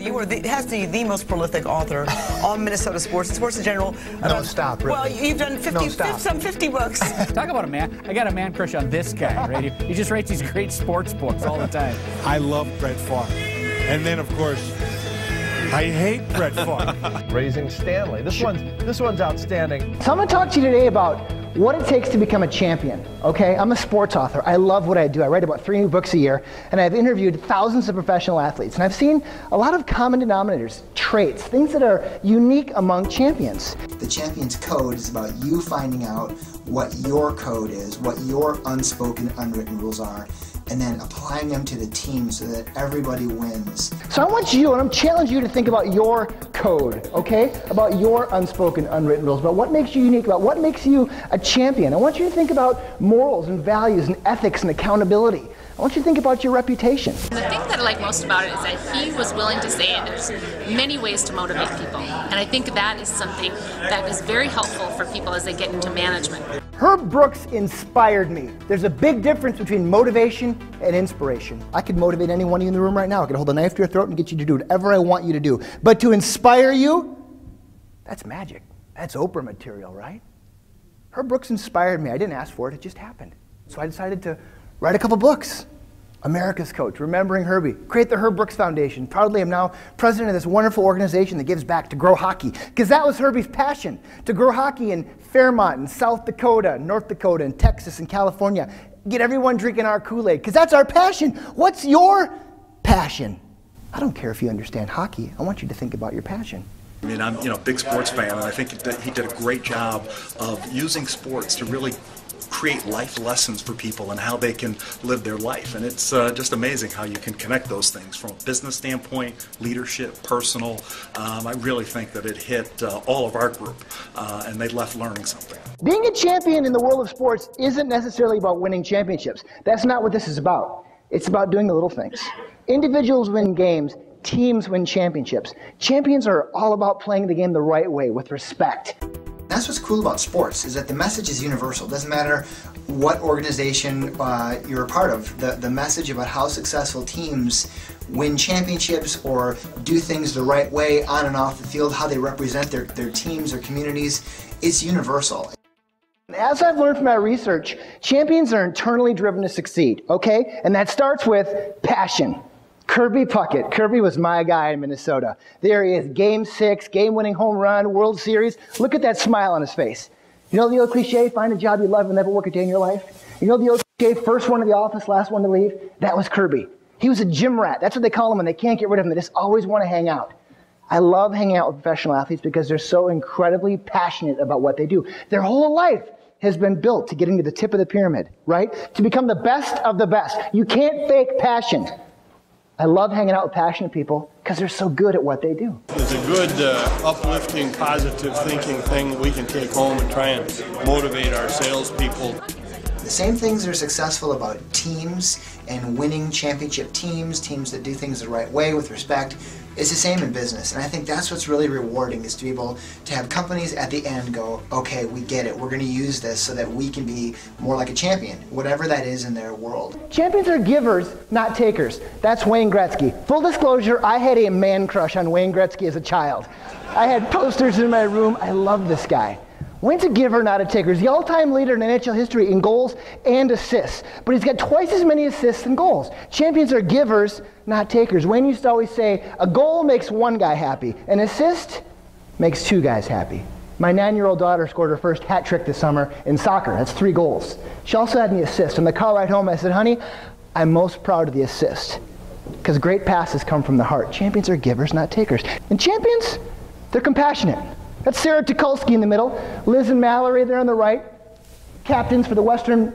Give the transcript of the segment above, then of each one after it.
You are it has to be the most prolific author on Minnesota sports and sports in general. No, stop, really. Well, you've done 50 books. Talk about a man. I got a man crush on this guy right here. He just writes these great sports books all the time. I love Brett Favre. And then, of course, I hate Brett Favre. Raising Stanley. This one's outstanding. So I'm going to talk to you today about what it takes to become a champion, okay? I'm a sports author. I love what I do. I write about 3 new books a year, and I've interviewed thousands of professional athletes, and I've seen a lot of common denominators, traits, things that are unique among champions. The champion's code is about you finding out what your code is, what your unspoken, unwritten rules are, and then applying them to the team so that everybody wins. So I want you, and I'm challenging you to think about your code, okay? About your unspoken, unwritten rules, about what makes you unique, about what makes you a champion. I want you to think about morals and values and ethics and accountability. I want you to think about your reputation. The thing that I like most about it is that he was willing to say there's many ways to motivate people. And I think that is something that is very helpful for people as they get into management. Herb Brooks inspired me. There's a big difference between motivation and inspiration. I could motivate any one of you in the room right now. I could hold a knife to your throat and get you to do whatever I want you to do. But to inspire you, that's magic. That's Oprah material, right? Herb Brooks inspired me. I didn't ask for it, it just happened. So I decided to write a couple books. America's Coach, Remembering Herbie, create the Herb Brooks Foundation. Proudly, I'm now president of this wonderful organization that gives back to grow hockey, because that was Herbie's passion, to grow hockey in Fairmont, and South Dakota, North Dakota, and Texas, and California. Get everyone drinking our Kool-Aid, because that's our passion. What's your passion? I don't care if you understand hockey. I want you to think about your passion. I mean, I'm a big sports fan, and I think that he did a great job of using sports to really create life lessons for people and how they can live their life. And it's just amazing how you can connect those things from a business standpoint, leadership, personal. I really think that it hit all of our group, and they left learning something. Being a champion in the world of sports isn't necessarily about winning championships. That's not what this is about. It's about doing the little things. Individuals win games, teams win championships. Champions are all about playing the game the right way, with respect. That's what's cool about sports, is that the message is universal. It doesn't matter what organization you're a part of. The message about how successful teams win championships or do things the right way on and off the field, how they represent their teams or communities, is universal. As I've learned from my research, champions are internally driven to succeed, okay? And that starts with passion. Kirby Puckett. Kirby was my guy in Minnesota. There he is, Game 6, game-winning home run, World Series. Look at that smile on his face. You know the old cliche, find a job you love and never work a day in your life? You know the old cliche, first one to the office, last one to leave? That was Kirby. He was a gym rat. That's what they call him when they can't get rid of him. They just always want to hang out. I love hanging out with professional athletes because they're so incredibly passionate about what they do. Their whole life has been built to getting to the tip of the pyramid, right? To become the best of the best. You can't fake passion. I love hanging out with passionate people because they're so good at what they do. It's a good, uplifting, positive thinking thing that we can take home and try and motivate our salespeople. The same things are successful about teams and winning championship teams, teams that do things the right way with respect. It's the same in business, and I think that's what's really rewarding, is to be able to have companies at the end go, okay, we get it, we're going to use this so that we can be more like a champion, whatever that is in their world. Champions are givers, not takers. That's Wayne Gretzky. Full disclosure, I had a man crush on Wayne Gretzky as a child. I had posters in my room. I love this guy. Wayne's a giver, not a taker. He's the all-time leader in NHL history in goals and assists, but he's got twice as many assists than goals. Champions are givers, not takers. Wayne used to always say, a goal makes one guy happy. An assist makes 2 guys happy. My 9-year-old daughter scored her first hat trick this summer in soccer. That's 3 goals. She also had an assist. On the car ride home, I said, honey, I'm most proud of the assist, because great passes come from the heart. Champions are givers, not takers. And champions, they're compassionate. That's Sarah Tukulski in the middle. Liz and Mallory there on the right. Captains for the Western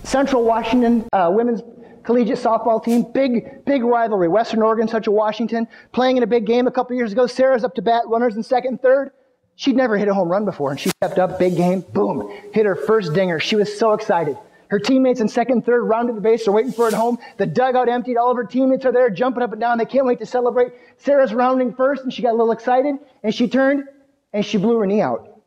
Central Washington women's collegiate softball team. Big rivalry. Western Oregon, Central Washington. Playing in a big game a couple years ago. Sarah's up to bat, runners in second and third. She'd never hit a home run before, and she stepped up, big game, boom, hit her first dinger. She was so excited. Her teammates in second and third rounded the base. They're waiting for it at home. The dugout emptied. All of her teammates are there jumping up and down. They can't wait to celebrate. Sarah's rounding first, and she got a little excited, and she turned, and she blew her knee out.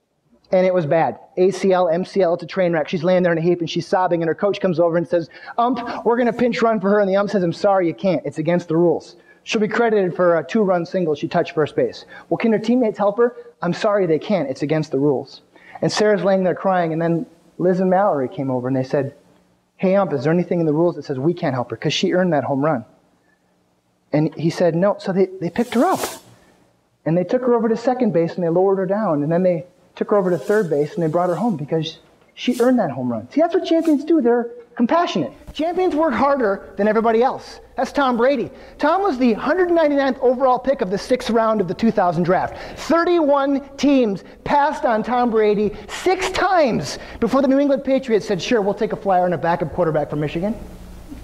And it was bad. ACL, MCL, it's a train wreck. She's laying there in a heap and she's sobbing, and her coach comes over and says, we're going to pinch run for her. And the ump says, I'm sorry, you can't. It's against the rules. She'll be credited for a 2-run single. She touched first base. Well, can her teammates help her? I'm sorry, they can't. It's against the rules. And Sarah's laying there crying, and then Liz and Mallory came over and they said, hey, ump, is there anything in the rules that says we can't help her because she earned that home run? And he said, no. So they picked her up. And they took her over to second base and they lowered her down. And then they took her over to third base and they brought her home because she earned that home run. See, that's what champions do. They're compassionate. Champions work harder than everybody else. That's Tom Brady. Tom was the 199th overall pick of the 6th round of the 2000 draft. 31 teams passed on Tom Brady 6 times before the New England Patriots said, sure, we'll take a flyer on a backup quarterback from Michigan.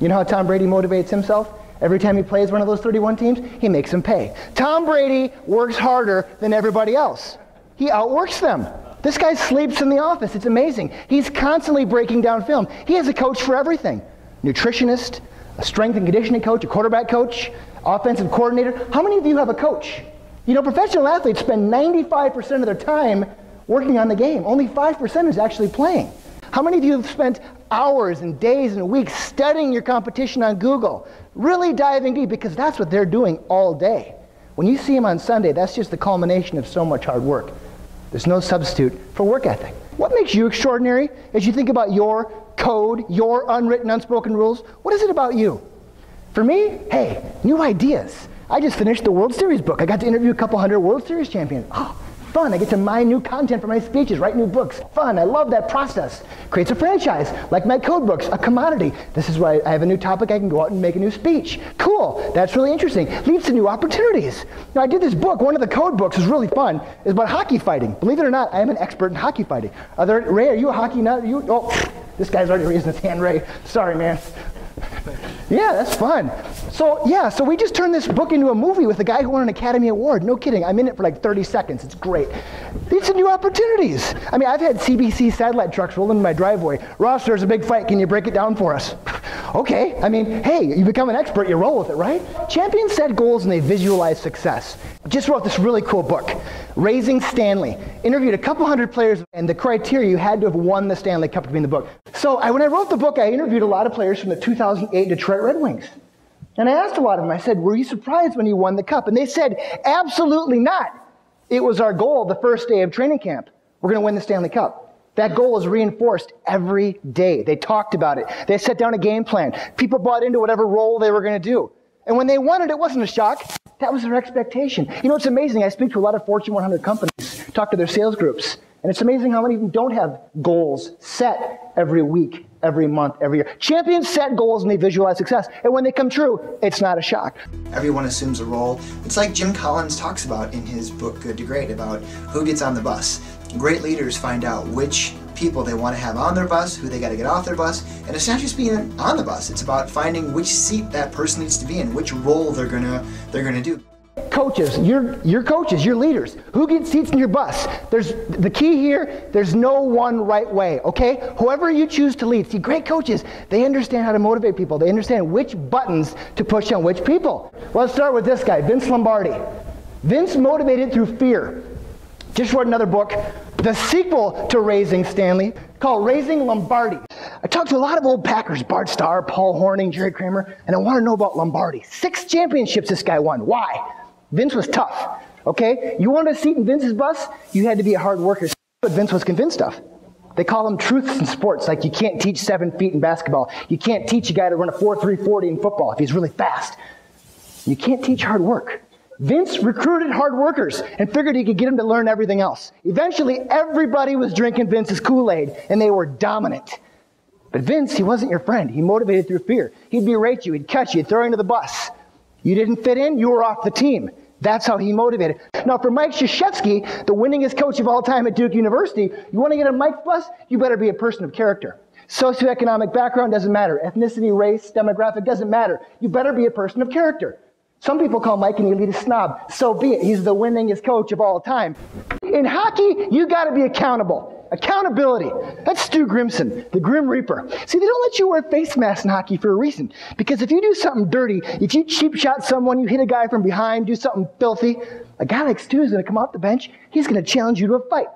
You know how Tom Brady motivates himself? Every time he plays one of those 31 teams, he makes them pay. Tom Brady works harder than everybody else. He outworks them. This guy sleeps in the office. It's amazing. He's constantly breaking down film. He has a coach for everything. Nutritionist, a strength and conditioning coach, a quarterback coach, offensive coordinator. How many of you have a coach? You know, professional athletes spend 95% of their time working on the game. Only 5% is actually playing. How many of you have spent hours and days and weeks studying your competition on Google, really diving deep, because that's what they're doing all day. When you see them on Sunday, that's just the culmination of so much hard work. There's no substitute for work ethic. What makes you extraordinary as you think about your code, your unwritten, unspoken rules? What is it about you? For me, hey, new ideas. I just finished the World Series book. I got to interview a couple hundred World Series champions. Oh, fun. I get to mine new content for my speeches, write new books. Fun. I love that process. Creates a franchise, like my code books, a commodity. This is why I have a new topic. I can go out and make a new speech. Cool. That's really interesting. Leads to new opportunities. Now, I did this book. One of the code books is really fun. It's about hockey fighting. Believe it or not, I am an expert in hockey fighting. Ray, are you a hockey nut? This guy's already raising his hand, Ray. Sorry, man. Yeah, that's fun. So we just turned this book into a movie with a guy who won an Academy Award. No kidding. I'm in it for like 30 seconds. It's great. These are new opportunities. I mean, I've had CBC satellite trucks roll into my driveway. Ross, there's a big fight. Can you break it down for us? Okay. I mean, hey, you become an expert. You roll with it, right? Champions set goals and they visualize success. Just wrote this really cool book, Raising Stanley. Interviewed a couple hundred players, and the criteria, you had to have won the Stanley Cup to be in the book. So when I wrote the book, I interviewed a lot of players from the 2008 Detroit Red Wings. And I asked a lot of them, I said, were you surprised when you won the cup? And they said, absolutely not. It was our goal the first day of training camp. We're going to win the Stanley Cup. That goal was reinforced every day. They talked about it. They set down a game plan. People bought into whatever role they were going to do. And when they won it, it wasn't a shock. That was their expectation. You know, it's amazing. I speak to a lot of Fortune 100 companies, talk to their sales groups, and it's amazing how many of them don't have goals set every week, every month, every year. Champions set goals and they visualize success. And when they come true, it's not a shock. Everyone assumes a role. It's like Jim Collins talks about in his book, Good to Great, about who gets on the bus. Great leaders find out which people they want to have on their bus, who they got to get off their bus, and it's not just being on the bus. It's about finding which seat that person needs to be in, which role they're gonna do. Coaches, your coaches, your leaders, who gets seats in your bus? There's the key here, there's no one right way, okay? Whoever you choose to lead. See, great coaches, they understand how to motivate people. They understand which buttons to push on which people. Well, let's start with this guy, Vince Lombardi. Vince motivated through fear. Just wrote another book, the sequel to Raising Stanley, called Raising Lombardi. I talked to a lot of old Packers, Bart Starr, Paul Hornung, Jerry Kramer, and I want to know about Lombardi. 6 championships this guy won. Why? Vince was tough, okay? You wanted a seat in Vince's bus, you had to be a hard worker. But Vince was convinced of. They call them truths in sports, like you can't teach 7 feet in basketball. You can't teach a guy to run a 4.3 40 in football if he's really fast. You can't teach hard work. Vince recruited hard workers and figured he could get them to learn everything else. Eventually, everybody was drinking Vince's Kool-Aid, and they were dominant. But Vince, he wasn't your friend. He motivated through fear. He'd berate you, he'd cut you, he'd throw you into the bus. You didn't fit in, you were off the team. That's how he motivated. Now, for Mike Krzyzewski, the winningest coach of all time at Duke University, you want to get on Mike's bus, you better be a person of character. Socioeconomic background doesn't matter. Ethnicity, race, demographic doesn't matter. You better be a person of character. Some people call Mike an elitist snob. So be it. He's the winningest coach of all time. In hockey, you got to be accountable. Accountability. That's Stu Grimson, the Grim Reaper. See, they don't let you wear face masks in hockey for a reason. Because if you do something dirty, if you cheap shot someone, you hit a guy from behind, do something filthy, a guy like Stu is going to come off the bench, he's going to challenge you to a fight.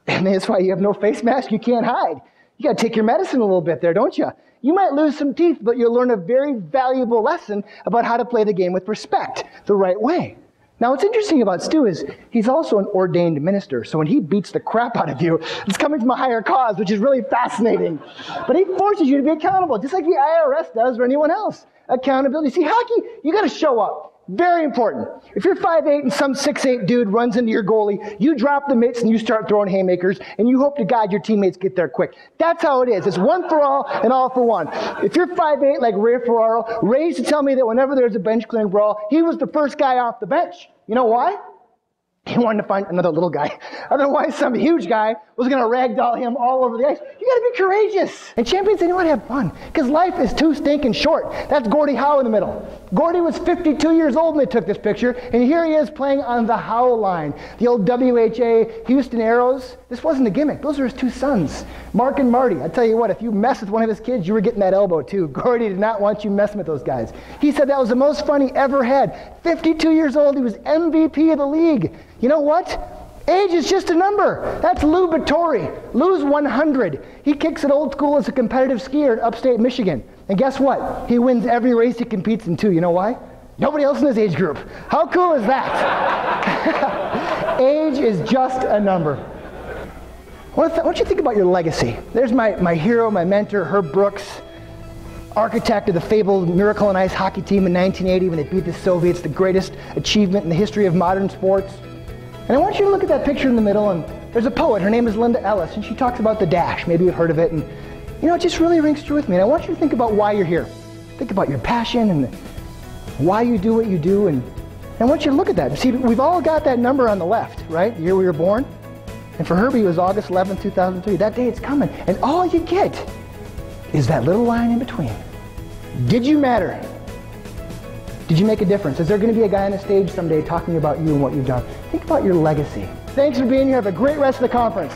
And that's why you have no face mask, you can't hide. You got to take your medicine a little bit there, don't you? You might lose some teeth, but you'll learn a very valuable lesson about how to play the game with respect, the right way. Now, what's interesting about Stu is he's also an ordained minister, so when he beats the crap out of you, it's coming from a higher cause, which is really fascinating. But he forces you to be accountable, just like the IRS does or anyone else. Accountability. See, hockey, you got to show up. Very important. If you're 5'8" and some 6'8" dude runs into your goalie, you drop the mitts and you start throwing haymakers, and you hope to God your teammates get there quick. That's how it is. It's one for all and all for one. If you're 5'8" like Ray Ferraro, Ray used to tell me that whenever there's a bench clearing brawl, he was the first guy off the bench. You know why? He wanted to find another little guy. Otherwise, some huge guy was going to ragdoll him all over the ice. You got to be courageous. And champions, they know how to have fun, because life is too stinking short. That's Gordie Howe in the middle. Gordie was 52 years old when they took this picture, and here he is playing on the Howe line, the old WHA Houston Aeros. This wasn't a gimmick. Those are his two sons, Mark and Marty. I tell you what, if you mess with one of his kids, you were getting that elbow too. Gordie did not want you messing with those guys. He said that was the most fun he ever had. 52 years old, he was MVP of the league. You know what? Age is just a number. That's Lou Vittori. Lou's 100. He kicks it old school as a competitive skier in upstate Michigan. And guess what? He wins every race he competes in too. You know why? Nobody else in his age group. How cool is that? Age is just a number. Why don't you think about your legacy? There's my hero, my mentor, Herb Brooks, architect of the fabled Miracle on Ice hockey team in 1980 when they beat the Soviets, the greatest achievement in the history of modern sports. And I want you to look at that picture in the middle, and there's a poet, her name is Linda Ellis, and she talks about the dash. Maybe you've heard of it, and you know, it just really rings true with me. And I want you to think about why you're here. Think about your passion and why you do what you do, and I want you to look at that. See, we've all got that number on the left, right? The year we were born. And for Herbie, it was August 11, 2003. That day it's coming, and all you get is that little line in between. Did you matter? Did you make a difference? Is there going to be a guy on the stage someday talking about you and what you've done? Think about your legacy. Thanks for being here. Have a great rest of the conference.